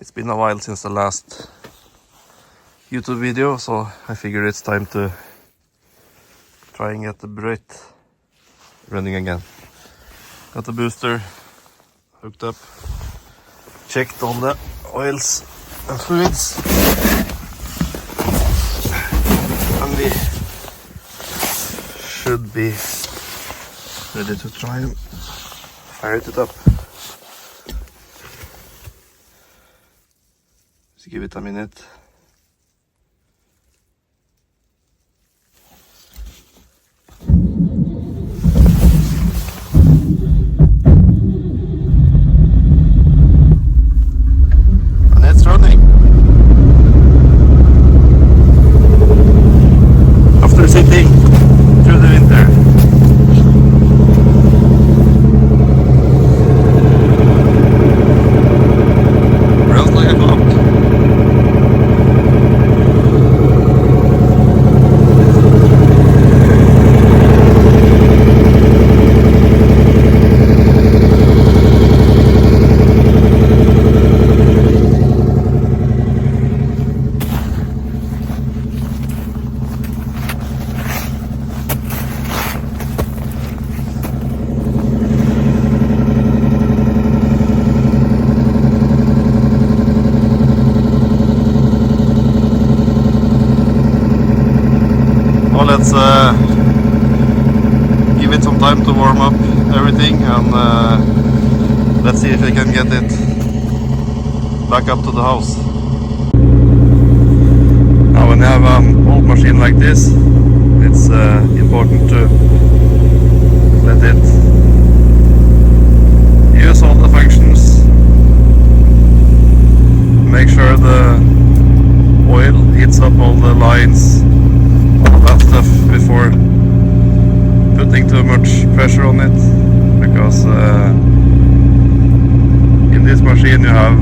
It's been a while since the last YouTube video, so I figured it's time to try and get the Breit running again. Got the booster hooked up, checked on the oils and fluids, and we should be ready to try and fire it up. Let's give it a minute. And it's running. After sitting through the winter. Runs like a clock. Let's give it some time to warm up everything, and let's see if we can get it back up to the house. Now when you have an old machine like this, it's important to let it use all the functions, make sure the oil heats up all the lines, that stuff before putting too much pressure on it, because in this machine you have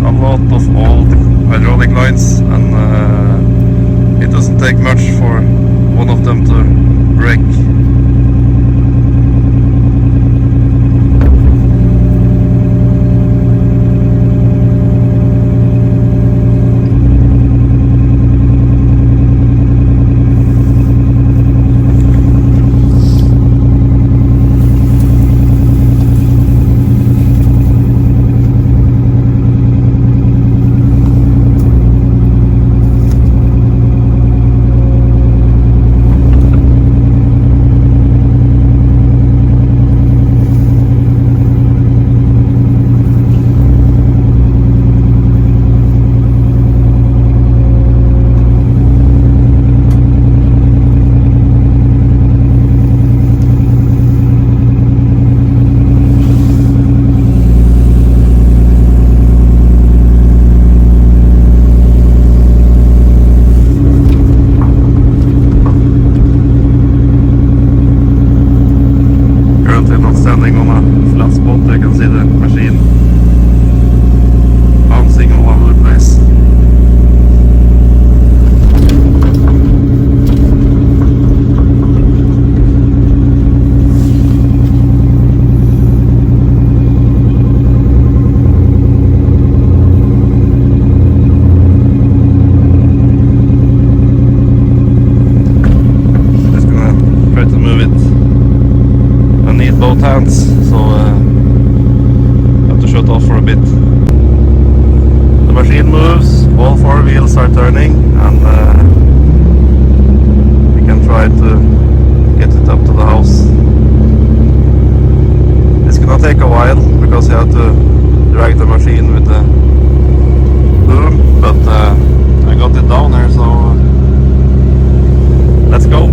a lot of old hydraulic lines, and it doesn't take much for one of them to break. Standing on a flat spot, I can see the machine bouncing all over the place. Just gonna try to move it. I need both hands, so I have to shut off for a bit. The machine moves, all four wheels are turning, and we can try to get it up to the house. It's gonna take a while because you have to drag the machine with the boom, but I got it down here, so let's go.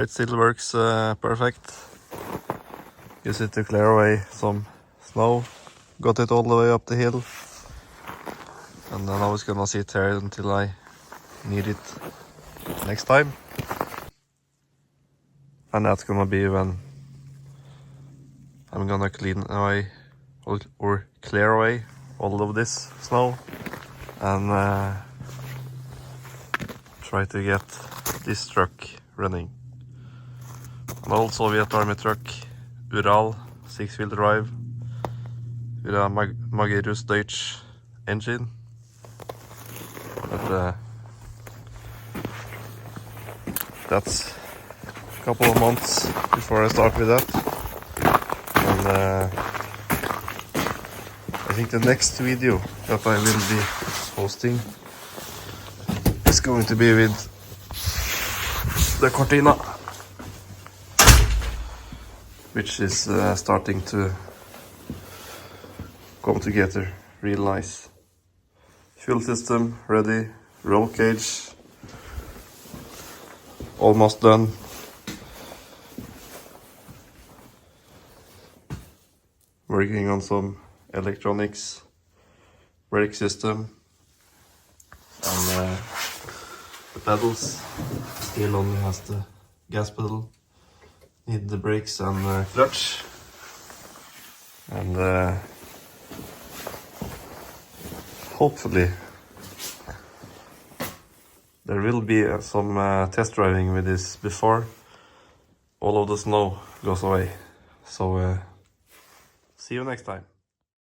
it still works perfect. Use it to clear away some snow. Got it all the way up the hill. And then I was gonna sit here until I need it next time. And that's gonna be when I'm gonna clean away or clear away all of this snow and try to get this truck running. An old Soviet army truck, Ural, 6-wheel drive with a Magirus Deutsch engine. But that's a couple of months before I start with that. And I think the next video that I will be posting is going to be with the Cortina, which is starting to come together real nice. Fuel system ready, roll cage almost done. Working on some electronics, brake system, and the pedals. Still only has the gas pedal. Need the brakes and clutch. And hopefully there will be some test driving with this before all of the snow goes away. So see you next time.